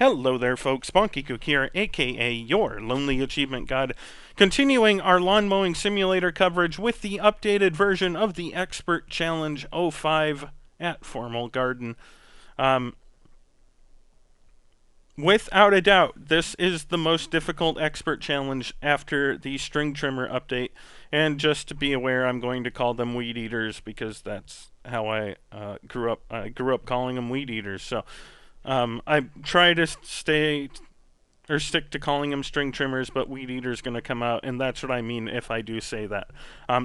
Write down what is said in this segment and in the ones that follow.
Hello there folks, Bonkekook here, aka your Lonely Achievement God, continuing our Lawn Mowing Simulator coverage with the updated version of the Expert Challenge 05 at Formal Garden. Without a doubt, this is the most difficult Expert Challenge after the String Trimmer update, and just to be aware, I'm going to call them Weed Eaters because that's how I grew up. I grew up calling them Weed Eaters, so I try to stick to calling them String Trimmers, but Weed Eater's going to come out, and that's what I mean if I do say that.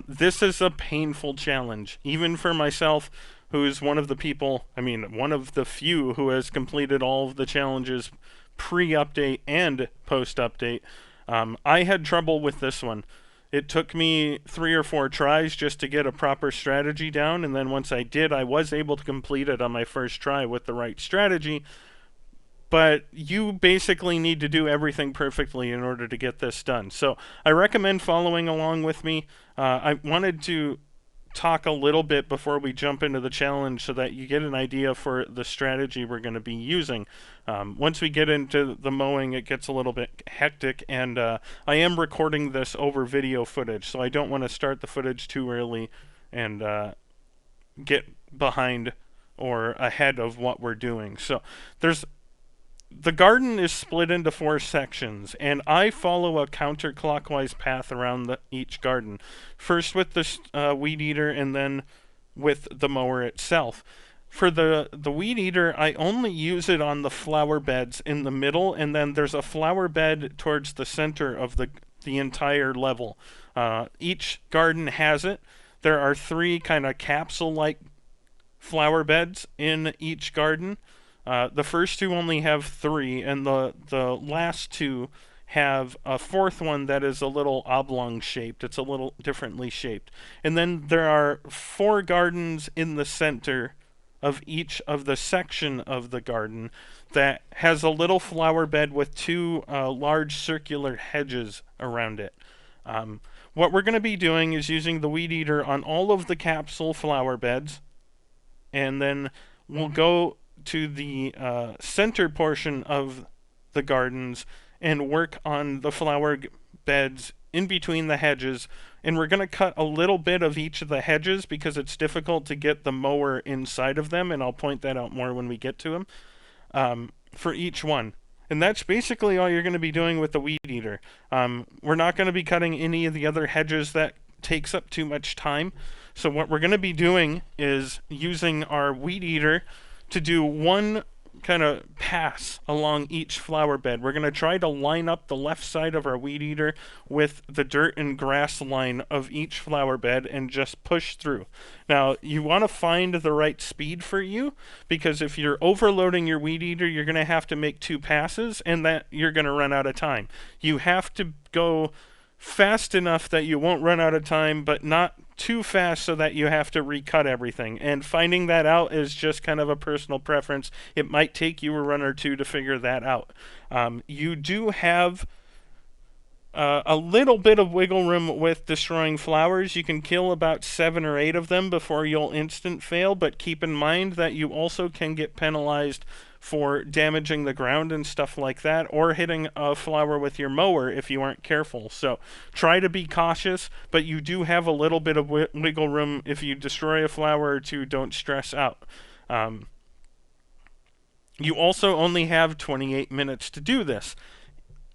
This is a painful challenge, even for myself, who's one of the people, one of the few who has completed all of the challenges pre-update and post-update. I had trouble with this one. It took me 3 or 4 tries just to get a proper strategy down, and then once I did, I was able to complete it on my first try with the right strategy. But you basically need to do everything perfectly in order to get this done. So I recommend following along with me. I wanted to talk a little bit before we jump into the challenge so that you get an idea for the strategy we're going to be using. Once we get into the mowing, it gets a little bit hectic, and I am recording this over video footage, so I don't want to start the footage too early and get behind or ahead of what we're doing. So the garden is split into 4 sections, and I follow a counterclockwise path around each garden. First with the Weed Eater, and then with the mower itself. For the Weed Eater, I only use it on the flower beds in the middle, and then there's a flower bed towards the center of the entire level. Each garden has it. There are 3 kind of capsule-like flower beds in each garden. The first 2 only have 3, and the last 2 have a 4th one that is a little oblong shaped. It's a little differently shaped. And then there are 4 gardens in the center of each of the section of the garden that has a little flower bed with 2 large circular hedges around it. What we're going to be doing is using the Weed Eater on all of the capsule flower beds, and then we'll go to the center portion of the gardens and work on the flower beds in between the hedges, and we're going to cut a little bit of each of the hedges because it's difficult to get the mower inside of them, and I'll point that out more when we get to them, for each one. And that's basically all you're going to be doing with the Weed Eater. We're not going to be cutting any of the other hedges. That takes up too much time. So what we're going to be doing is using our Weed Eater to do one kind of pass along each flower bed. We're going to try to line up the left side of our Weed Eater with the dirt and grass line of each flower bed and just push through. Now, you want to find the right speed for you, because if you're overloading your Weed Eater, you're going to have to make 2 passes, and that you're going to run out of time. You have to go fast enough that you won't run out of time, but not too fast so that you have to recut everything. And finding that out is just kind of a personal preference. It might take you a run or 2 to figure that out. You do have a little bit of wiggle room with destroying flowers. You can kill about 7 or 8 of them before you'll instant fail, but keep in mind that you also can get penalized for damaging the ground and stuff like that, or hitting a flower with your mower if you aren't careful. So try to be cautious, but you do have a little bit of wiggle room. If you destroy a flower or 2, don't stress out. You also only have 28 minutes to do this.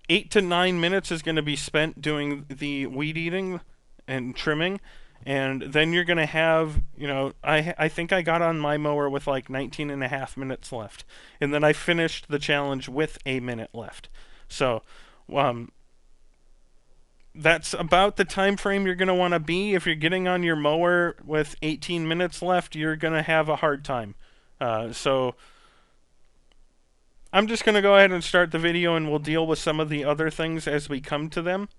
8 to 9 minutes is going to be spent doing the weed eating and trimming, and then you're going to have, I think I got on my mower with like 19.5 minutes left, and then I finished the challenge with a minute left. So that's about the time frame you're going to want to be. If you're getting on your mower with 18 minutes left, you're going to have a hard time. So I'm just going to go ahead and start the video, and we'll deal with some of the other things as we come to them.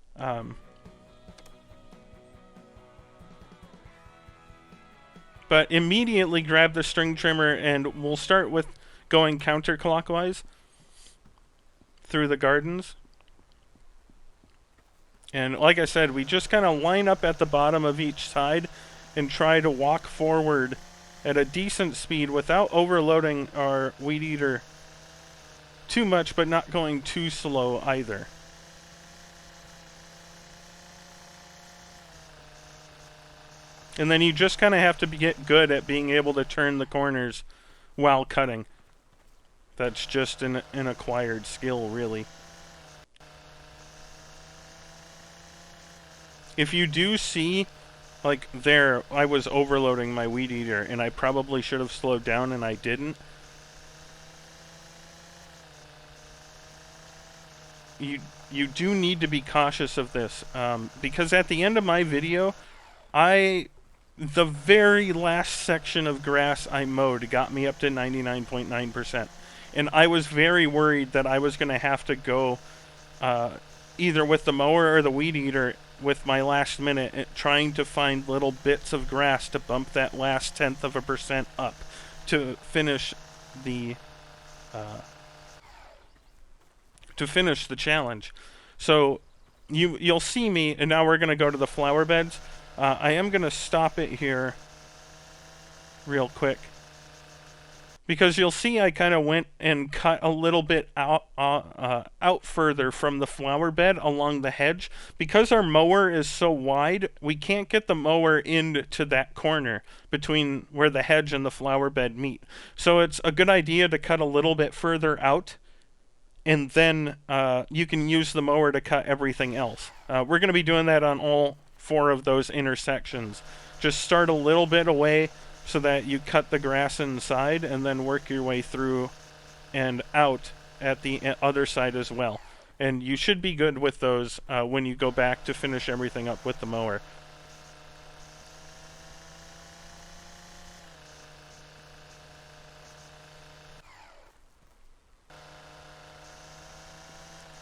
But immediately grab the string trimmer, and we'll start with going counterclockwise through the gardens. And like I said, we just kind of line up at the bottom of each side and try to walk forward at a decent speed without overloading our Weed Eater too much, but not going too slow either. And then you just kind of have to get good at being able to turn the corners while cutting. That's just an acquired skill, really. If you do see, like there, I was overloading my weed eater, and I probably should have slowed down, and I didn't. You do need to be cautious of this, because at the end of my video, the very last section of grass I mowed got me up to 99.9%. And I was very worried that I was going to have to go either with the mower or the weed eater with my last minute, trying to find little bits of grass to bump that last 0.1% up to finish the challenge. So you'll see me, and now we're going to go to the flower beds. I am going to stop it here real quick, because you'll see I kind of went and cut a little bit out further from the flower bed along the hedge. Because our mower is so wide, we can't get the mower into that corner between where the hedge and the flower bed meet. So it's a good idea to cut a little bit further out, and then you can use the mower to cut everything else. We're going to be doing that on all 4 of those intersections. Just start a little bit away so that you cut the grass inside, and then work your way through and out at the other side as well. And you should be good with those when you go back to finish everything up with the mower.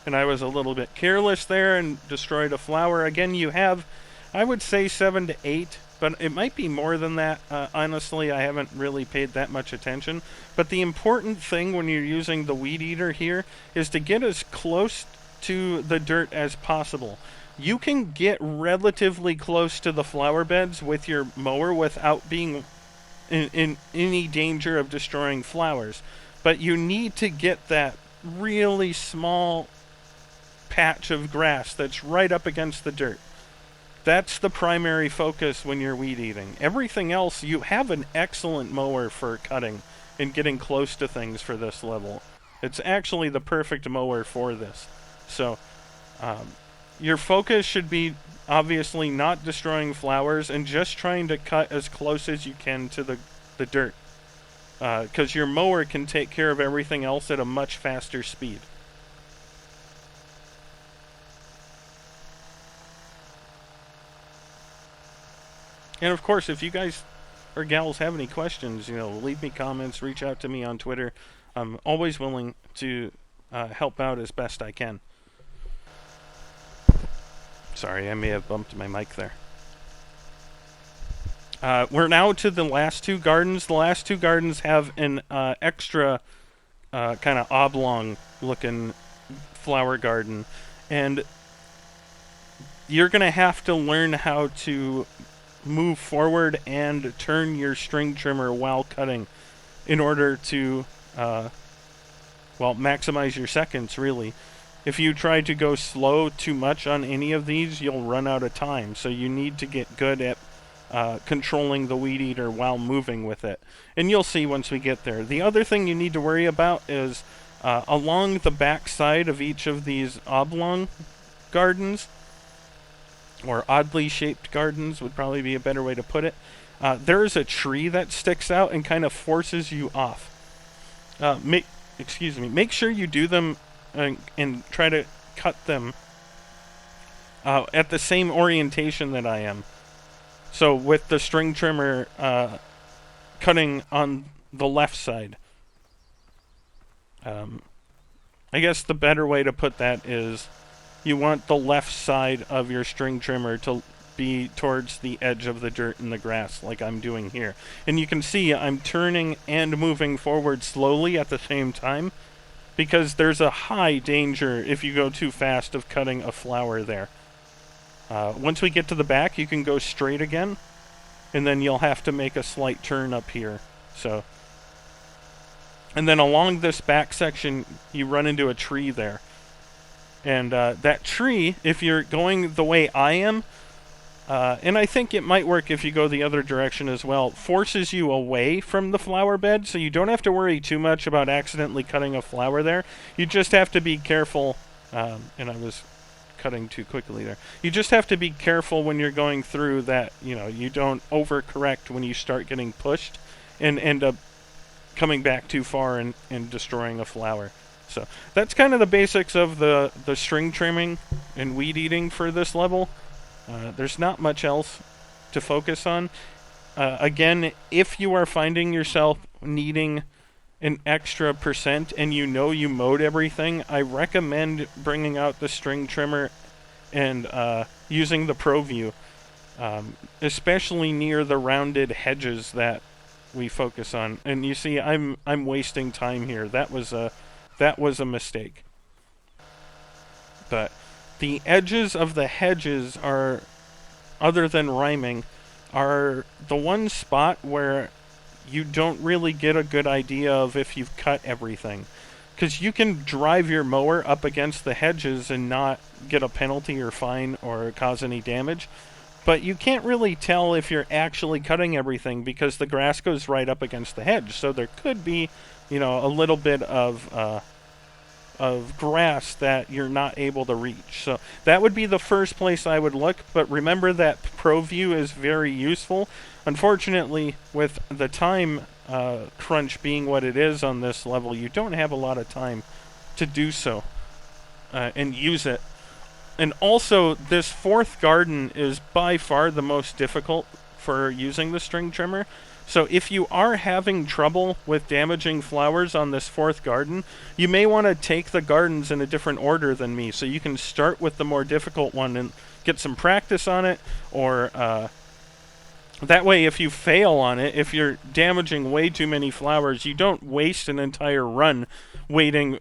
And I was a little bit careless there and destroyed a flower. Again, you have, I would say 7 to 8, but it might be more than that. Honestly, I haven't really paid that much attention. But the important thing when you're using the weed eater here is to get as close to the dirt as possible. You can get relatively close to the flower beds with your mower without being in any danger of destroying flowers. But you need to get that really small patch of grass that's right up against the dirt. That's the primary focus when you're weed eating. Everything else, you have an excellent mower for cutting and getting close to things for this level. It's actually the perfect mower for this. So your focus should be obviously not destroying flowers and just trying to cut as close as you can to the dirt, because your mower can take care of everything else at a much faster speed. And of course, if you guys or gals have any questions, leave me comments, reach out to me on Twitter. I'm always willing to help out as best I can. Sorry, I may have bumped my mic there. We're now to the last 2 gardens. The last 2 gardens have an extra kind of oblong-looking flower garden. And you're going to have to learn how to move forward and turn your string trimmer while cutting in order to, maximize your seconds, really. If you try to go slow too much on any of these, you'll run out of time. So you need to get good at controlling the weed eater while moving with it. And you'll see once we get there. The other thing you need to worry about is along the back side of each of these oblong gardens, or oddly shaped gardens would probably be a better way to put it, there's a tree that sticks out and kind of forces you off. Make sure you do them and try to cut them at the same orientation that I am. So with the string trimmer cutting on the left side. I guess the better way to put that is you want the left side of your string trimmer to be towards the edge of the dirt and the grass, like I'm doing here. And you can see I'm turning and moving forward slowly at the same time, because there's a high danger if you go too fast of cutting a flower there. Once we get to the back, you can go straight again, and then you'll have to make a slight turn up here. So And then along this back section, you run into a tree there. And that tree, if you're going the way I am, and I think it might work if you go the other direction as well, forces you away from the flower bed, so you don't have to worry too much about accidentally cutting a flower there. You just have to be careful, and I was cutting too quickly there. You just have to be careful when you're going through that, you don't overcorrect when you start getting pushed and end up coming back too far and destroying a flower. So that's kind of the basics of the string trimming and weed eating for this level. There's not much else to focus on. Again, if you are finding yourself needing an extra % and you mowed everything, I recommend bringing out the string trimmer and using the Pro View, especially near the rounded hedges that we focus on. And you see, I'm wasting time here. That was a mistake. But the edges of the hedges are, other than rhyming, are the one spot where you don't really get a good idea of if you've cut everything. Because you can drive your mower up against the hedges and not get a penalty or fine or cause any damage. But you can't really tell if you're actually cutting everything because the grass goes right up against the hedge. So there could be, a little bit of grass that you're not able to reach. So that would be the first place I would look, but remember that Pro View is very useful. Unfortunately, with the time crunch being what it is on this level, you don't have a lot of time to do so and use it. And also, this fourth garden is by far the most difficult for using the string trimmer. So if you are having trouble with damaging flowers on this fourth garden, you may want to take the gardens in a different order than me. So you can start with the more difficult one and get some practice on it, or that way if you fail on it, if you're damaging way too many flowers, you don't waste an entire run waiting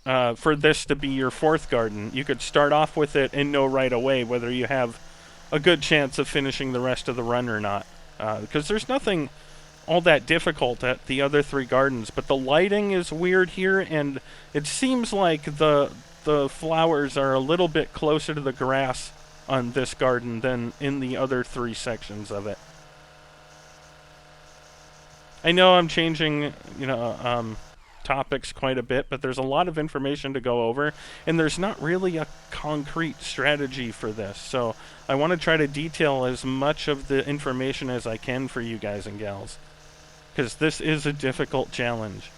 for this to be your fourth garden. You could start off with it and know right away whether you have a good chance of finishing the rest of the run or not. Because there's nothing all that difficult at the other three gardens, but the lighting is weird here, and it seems like the flowers are a little bit closer to the grass on this garden than in the other three sections of it. I know I'm changing, topics quite a bit, but there's a lot of information to go over, and there's not really a concrete strategy for this. So I want to try to detail as much of the information as I can for you guys and gals, because this is a difficult challenge.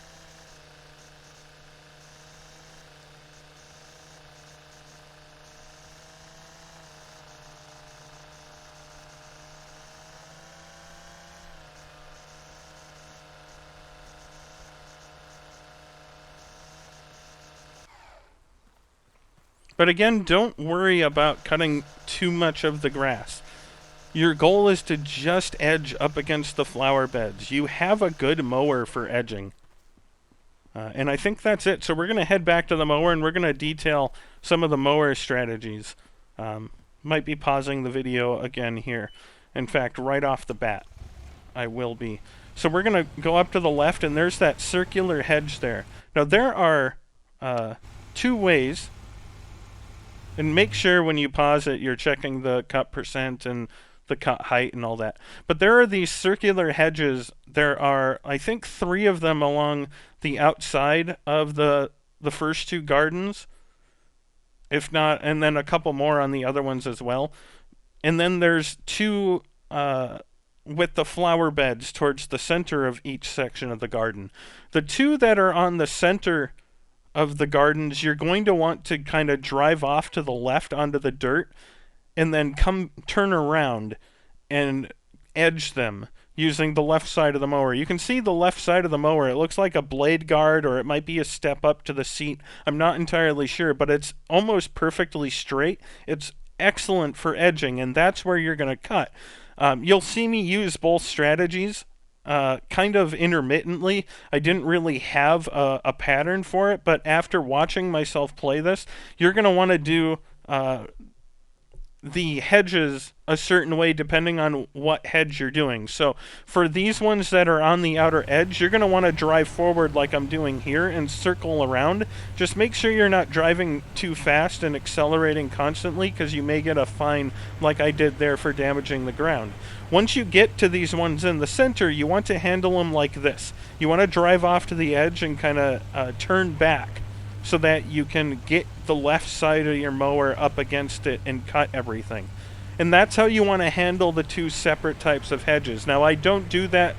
But again, don't worry about cutting too much of the grass. Your goal is to just edge up against the flower beds. You have a good mower for edging. And I think that's it. So we're going to head back to the mower and we're going to detail some of the mower strategies. Might be pausing the video again here. In fact, right off the bat, I will be. So we're going to go up to the left, and there's that circular hedge there. Now there are two ways. And make sure when you pause it, you're checking the cut % and the cut height and all that. But there are these circular hedges. There are, I think, 3 of them along the outside of the first 2 gardens. If not, and then a couple more on the other ones as well. And then there's 2 with the flower beds towards the center of each section of the garden. The 2 that are on the center of the gardens, you're going to want to kind of drive off to the left onto the dirt and then turn around and edge them using the left side of the mower. You can see the left side of the mower. It looks like a blade guard, or it might be a step up to the seat. I'm not entirely sure, but it's almost perfectly straight. It's excellent for edging, and that's where you're going to cut. You'll see me use both strategies kind of intermittently. I didn't really have a pattern for it, but after watching myself play this, you're going to want to do the hedges a certain way depending on what hedge you're doing. So for these ones that are on the outer edge, you're going to want to drive forward like I'm doing here and circle around. Just make sure you're not driving too fast and accelerating constantly, because you may get a fine like I did there for damaging the ground. Once you get to these ones in the center, you want to handle them like this. You want to drive off to the edge and kind of turn back, so that you can get the left side of your mower up against it and cut everything. And that's how you want to handle the two separate types of hedges. Now, I don't do that,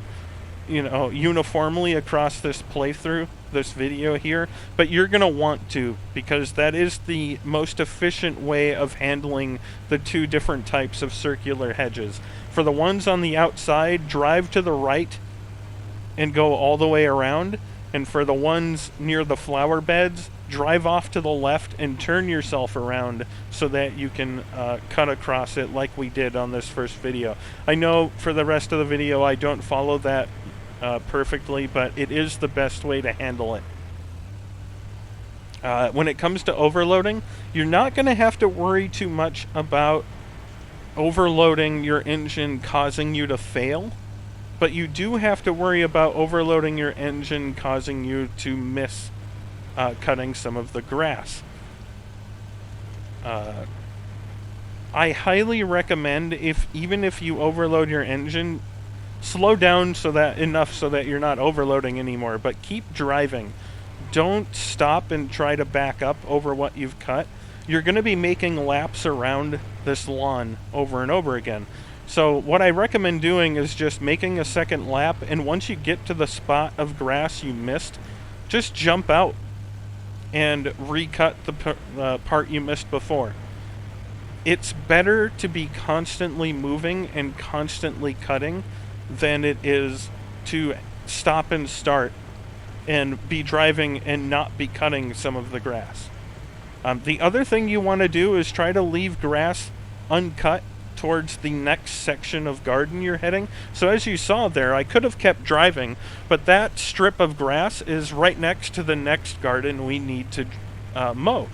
uniformly across this playthrough, this video here, but you're going to want to, because that is the most efficient way of handling the two different types of circular hedges. For the ones on the outside, drive to the right and go all the way around. And for the ones near the flower beds, drive off to the left and turn yourself around so that you can cut across it like we did on this first video. I know for the rest of the video I don't follow that perfectly, but it is the best way to handle it. When it comes to overloading, you're not going to have to worry too much about overloading your engine causing you to fail. But you do have to worry about overloading your engine causing you to miss cutting some of the grass. I highly recommend, even if you overload your engine, slow down enough so that you're not overloading anymore, but keep driving. Don't stop and try to back up over what you've cut. You're going to be making laps around this lawn over and over again. So what I recommend doing is just making a second lap, and once you get to the spot of grass you missed, just jump out and recut the part you missed before. It's better to be constantly moving and constantly cutting than it is to stop and start and be driving and not be cutting some of the grass. The other thing you want to do is try to leave grass uncut towards the next section of garden you're heading. So as you saw there, I could have kept driving, but that strip of grass is right next to the next garden we need to mow.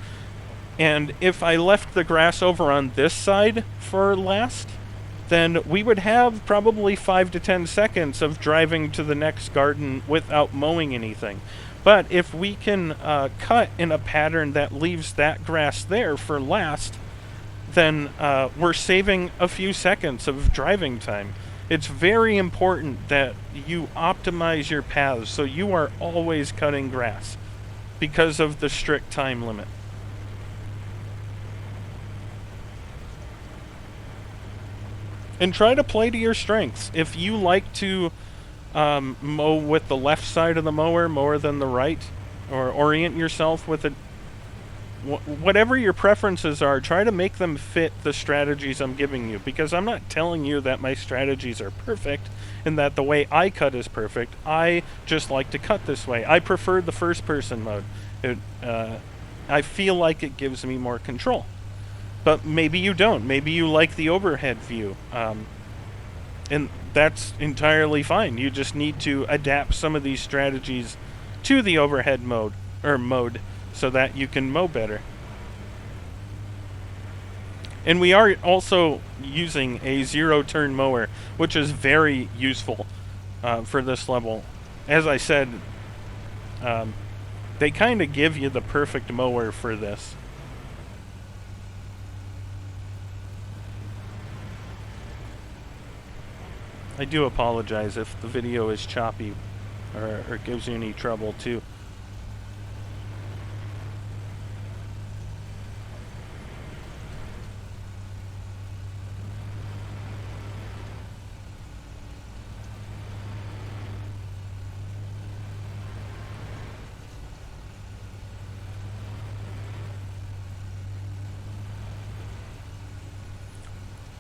And if I left the grass over on this side for last, then we would have probably 5 to 10 seconds of driving to the next garden without mowing anything. But if we can cut in a pattern that leaves that grass there for last, then we're saving a few seconds of driving time. It's very important that you optimize your paths so you are always cutting grass because of the strict time limit. And try to play to your strengths. If you like to mow with the left side of the mower more than the right, or orient yourself with it, whatever your preferences are, try to make them fit the strategies I'm giving you, because I'm not telling you that my strategies are perfect and that the way I cut is perfect. I just like to cut this way. I prefer the first person mode. I feel like it gives me more control. But maybe you don't. Maybe you like the overhead view. And that's entirely fine. You just need to adapt some of these strategies to the overhead mode, so that you can mow better. And we are also using a zero-turn mower, which is very useful for this level. As I said, they kind of give you the perfect mower for this. I do apologize if the video is choppy or gives you any trouble too.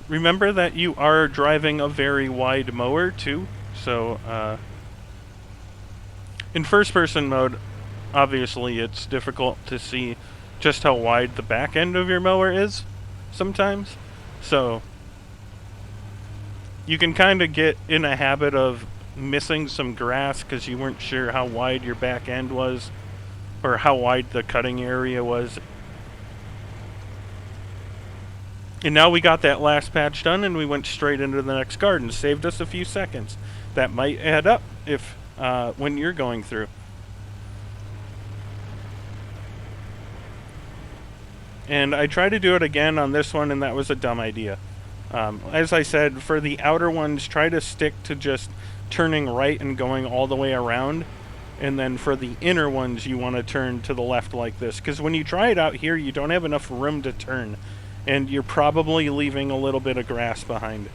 Remember that you are driving a very wide mower too, so in first person mode, obviously it's difficult to see just how wide the back end of your mower is sometimes, so you can kind of get in a habit of missing some grass because you weren't sure how wide your back end was or how wide the cutting area was. And now we got that last patch done, and we went straight into the next garden. Saved us a few seconds. That might add up if when you're going through. And I tried to do it again on this one, and that was a dumb idea. As I said, for the outer ones, try to stick to just turning right and going all the way around. And then for the inner ones, you want to turn to the left like this. Because when you try it out here, you don't have enough room to turn. And you're probably leaving a little bit of grass behind.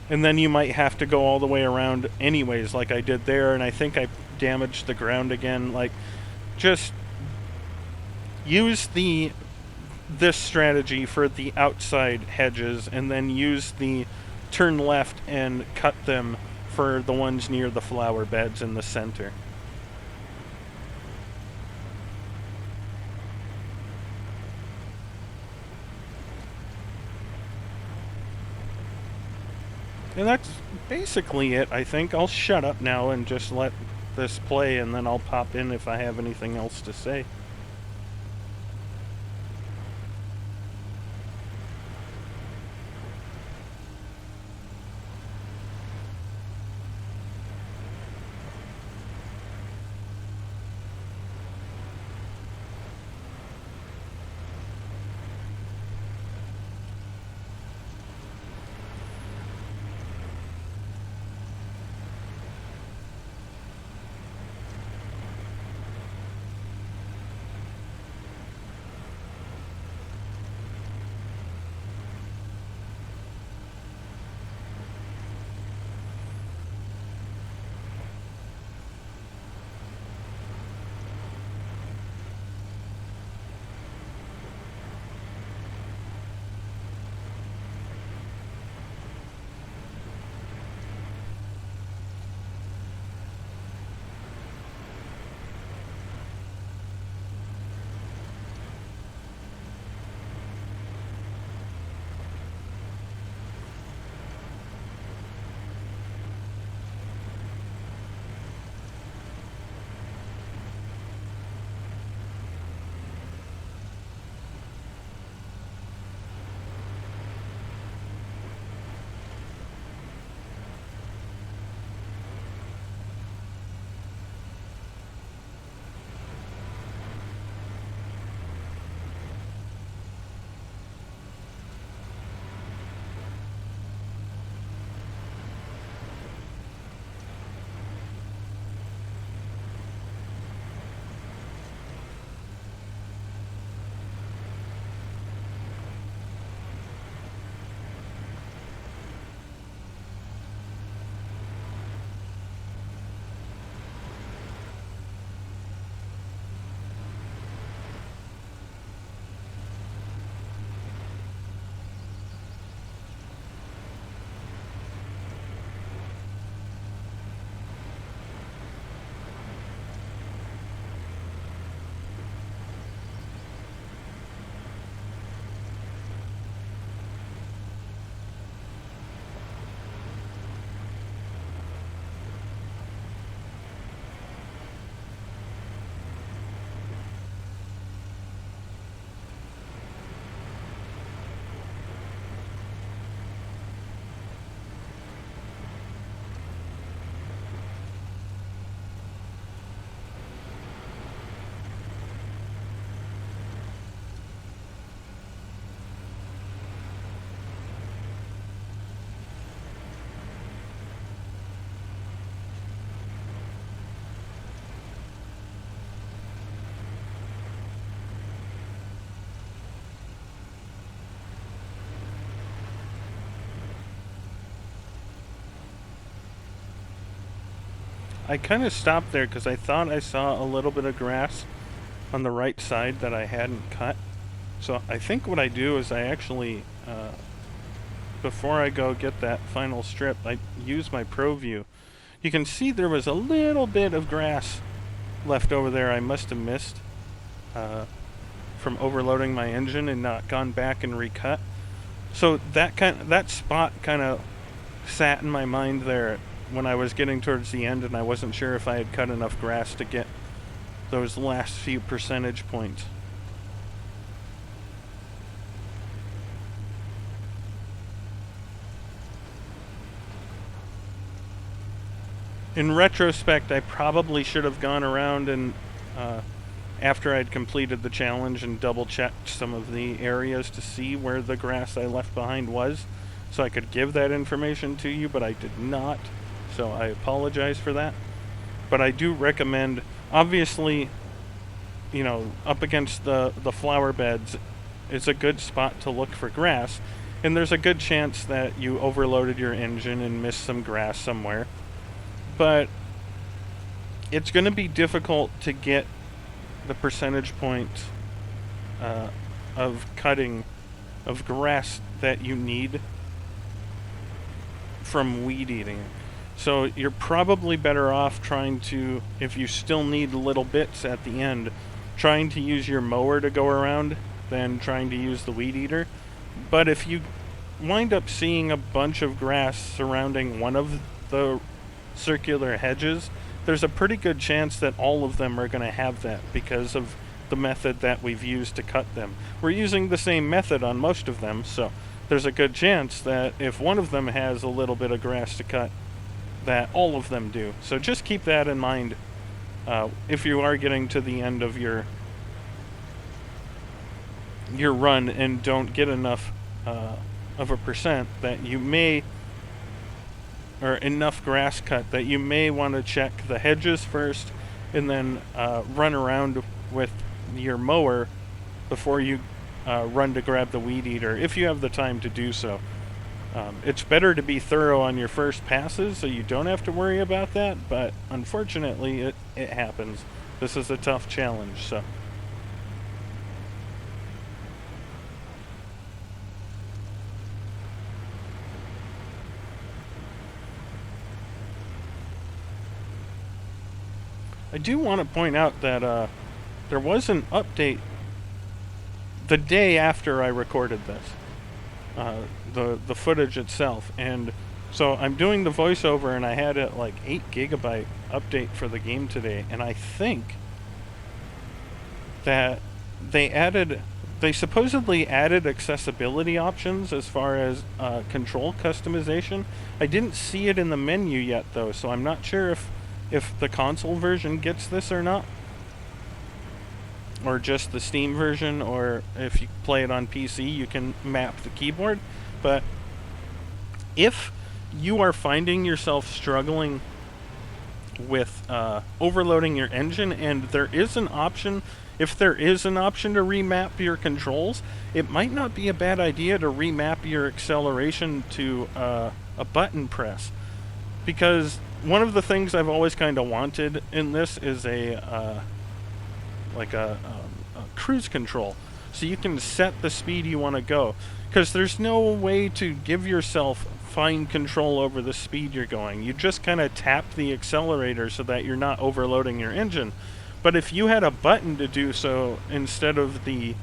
And then you might have to go all the way around anyways, like I did there. And I think I damaged the ground again. Like, just use this strategy for the outside hedges, and then use the turn left and cut them for the ones near the flower beds in the center. And that's basically it, I think. I'll shut up now and just let this play, and then I'll pop in if I have anything else to say. I kind of stopped there because I thought I saw a little bit of grass on the right side that I hadn't cut. So I think what I do is I actually, before I go get that final strip, I use my Pro View. You can see there was a little bit of grass left over there I must have missed from overloading my engine and not gone back and recut. So that spot kind of sat in my mind there when I was getting towards the end, and I wasn't sure if I had cut enough grass to get those last few percentage points. In retrospect, I probably should have gone around and after I'd completed the challenge and double-checked some of the areas to see where the grass I left behind was, so I could give that information to you, but I did not, so I apologize for that. But I do recommend, obviously, you know, up against the flower beds, it's a good spot to look for grass, and there's a good chance that you overloaded your engine and missed some grass somewhere. But it's going to be difficult to get the percentage point of cutting of grass that you need from weed eating. So you're probably better off trying to, if you still need little bits at the end, trying to use your mower to go around than trying to use the weed eater. But if you wind up seeing a bunch of grass surrounding one of the circular hedges, there's a pretty good chance that all of them are going to have that because of the method that we've used to cut them. We're using the same method on most of them, so there's a good chance that if one of them has a little bit of grass to cut, that all of them do. So just keep that in mind if you are getting to the end of your run and don't get enough of a percent that you may, or enough grass cut that you may want to check the hedges first and then run around with your mower before you run to grab the weed eater, if you have the time to do so. It's better to be thorough on your first passes so you don't have to worry about that, but unfortunately it happens. This is a tough challenge, so. I do want to point out that there was an update the day after I recorded this, the footage itself, and so I'm doing the voiceover and I had a like 8 GB update for the game today, and I think that they supposedly added accessibility options as far as control customization. I didn't see it in the menu yet though, so I'm not sure if the console version gets this or not, or just the Steam version, or if you play it on PC you can map the keyboard. But if you are finding yourself struggling with overloading your engine, and there is an option, if there is an option to remap your controls, it might not be a bad idea to remap your acceleration to a button press, because one of the things I've always kind of wanted in this is a cruise control, so you can set the speed you want to go, because there's no way to give yourself fine control over the speed you're going. You just kind of tap the accelerator so that you're not overloading your engine. But if you had a button to do so instead of the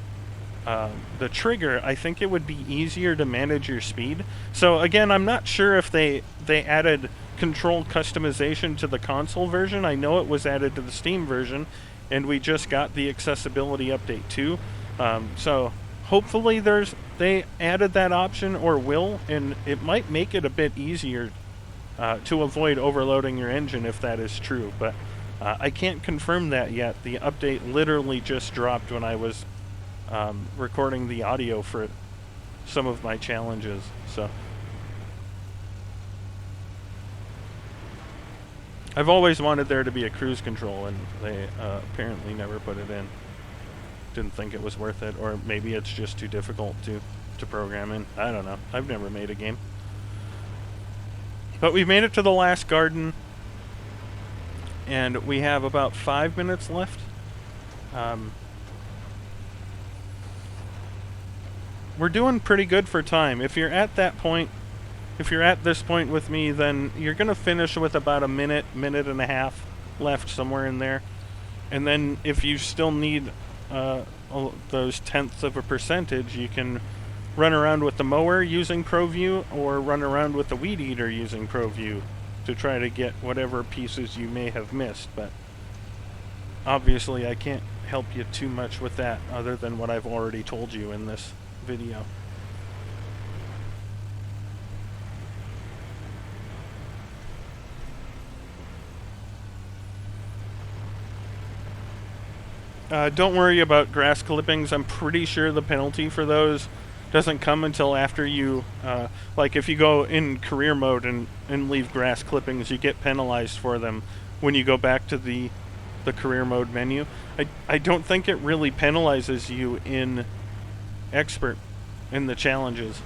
trigger, I think it would be easier to manage your speed. So again, I'm not sure if they added control customization to the console version. I know it was added to the Steam version, and we just got the accessibility update too. So hopefully they added that option, or will, and it might make it a bit easier to avoid overloading your engine if that is true. But I can't confirm that yet. The update literally just dropped when I was recording the audio for some of my challenges. So I've always wanted there to be a cruise control, and they apparently never put it in. Didn't think it was worth it, or maybe it's just too difficult to program in. I don't know. I've never made a game. But we've made it to the last garden, and we have about 5 minutes left. We're doing pretty good for time. If you're at that point, if you're at this point with me, then you're going to finish with about a minute and a half left, somewhere in there. And then if you still need those tenths of a percentage, you can run around with the mower using ProView, or run around with the weed eater using ProView to try to get whatever pieces you may have missed. But obviously I can't help you too much with that other than what I've already told you in this video. Don't worry about grass clippings. I'm pretty sure the penalty for those doesn't come until after you, like if you go in career mode and leave grass clippings, you get penalized for them when you go back to the career mode menu. I don't think it really penalizes you in expert in the challenges.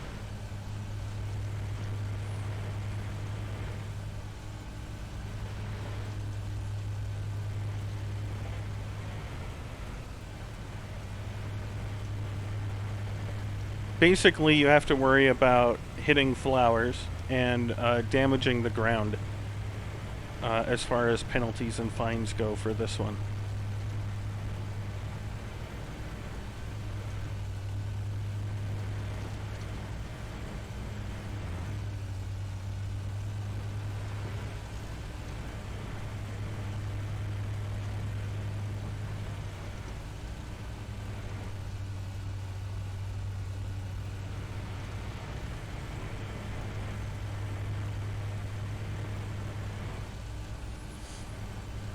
Basically, you have to worry about hitting flowers and damaging the ground as far as penalties and fines go for this one.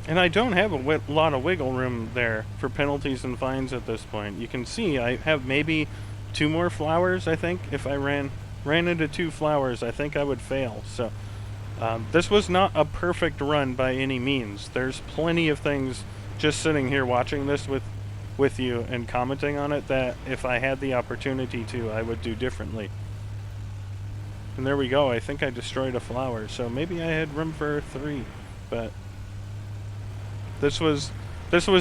And I don't have a lot of wiggle room there for penalties and fines at this point. You can see I have maybe 2 more flowers, I think. If I ran into 2 flowers, I think I would fail. So this was not a perfect run by any means. There's plenty of things just sitting here watching this with you and commenting on it that if I had the opportunity to, I would do differently. And there we go. I think I destroyed a flower. So maybe I had room for 3, but This was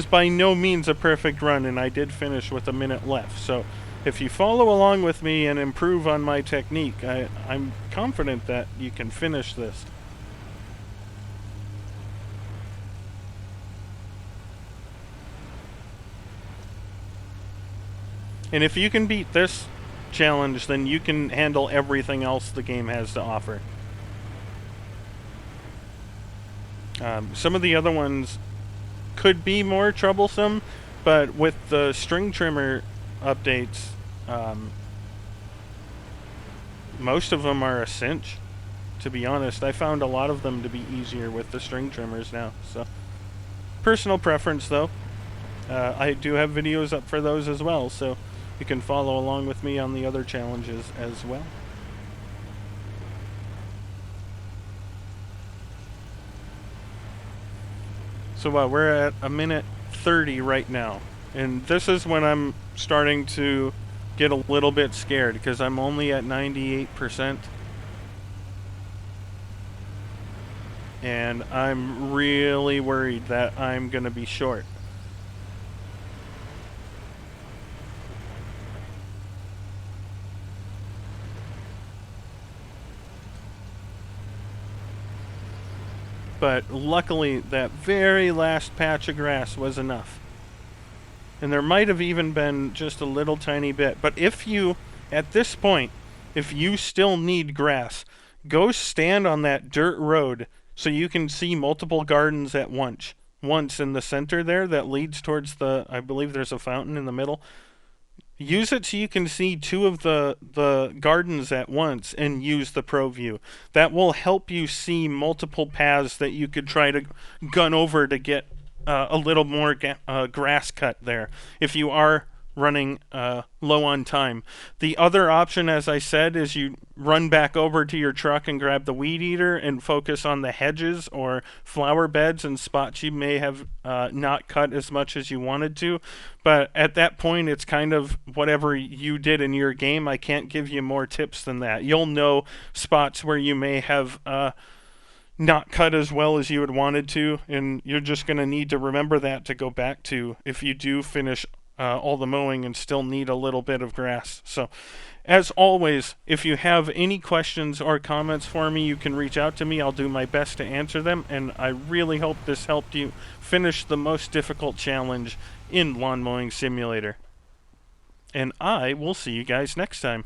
by no means a perfect run, and I did finish with a minute left. So if you follow along with me and improve on my technique, I'm confident that you can finish this. And if you can beat this challenge, then you can handle everything else the game has to offer. Some of the other ones could be more troublesome, but with the string trimmer updates, most of them are a cinch. To be honest, I found a lot of them to be easier with the string trimmers now. So, personal preference though. I do have videos up for those as well, so you can follow along with me on the other challenges as well. So we're at a minute 30 right now. And this is when I'm starting to get a little bit scared because I'm only at 98%. And I'm really worried that I'm going to be short. But luckily, that very last patch of grass was enough. And there might have even been just a little tiny bit. But if you, at this point, if you still need grass, go stand on that dirt road so you can see multiple gardens at once. Once in the center there that leads towards I believe there's a fountain in the middle. Use it so you can see 2 of the gardens at once and use the Pro View. That will help you see multiple paths that you could try to gun over to get a little more grass cut there if you are running low on time. The other option, as I said, is you run back over to your truck and grab the weed eater and focus on the hedges or flower beds and spots you may have not cut as much as you wanted to. But at that point, it's kind of whatever you did in your game. I can't give you more tips than that. You'll know spots where you may have not cut as well as you had wanted to, and you're just going to need to remember that to go back to if you do finish all the mowing and still need a little bit of grass. So, as always, if you have any questions or comments for me, you can reach out to me. I'll do my best to answer them, and I really hope this helped you finish the most difficult challenge in Lawn Mowing Simulator. And I will see you guys next time.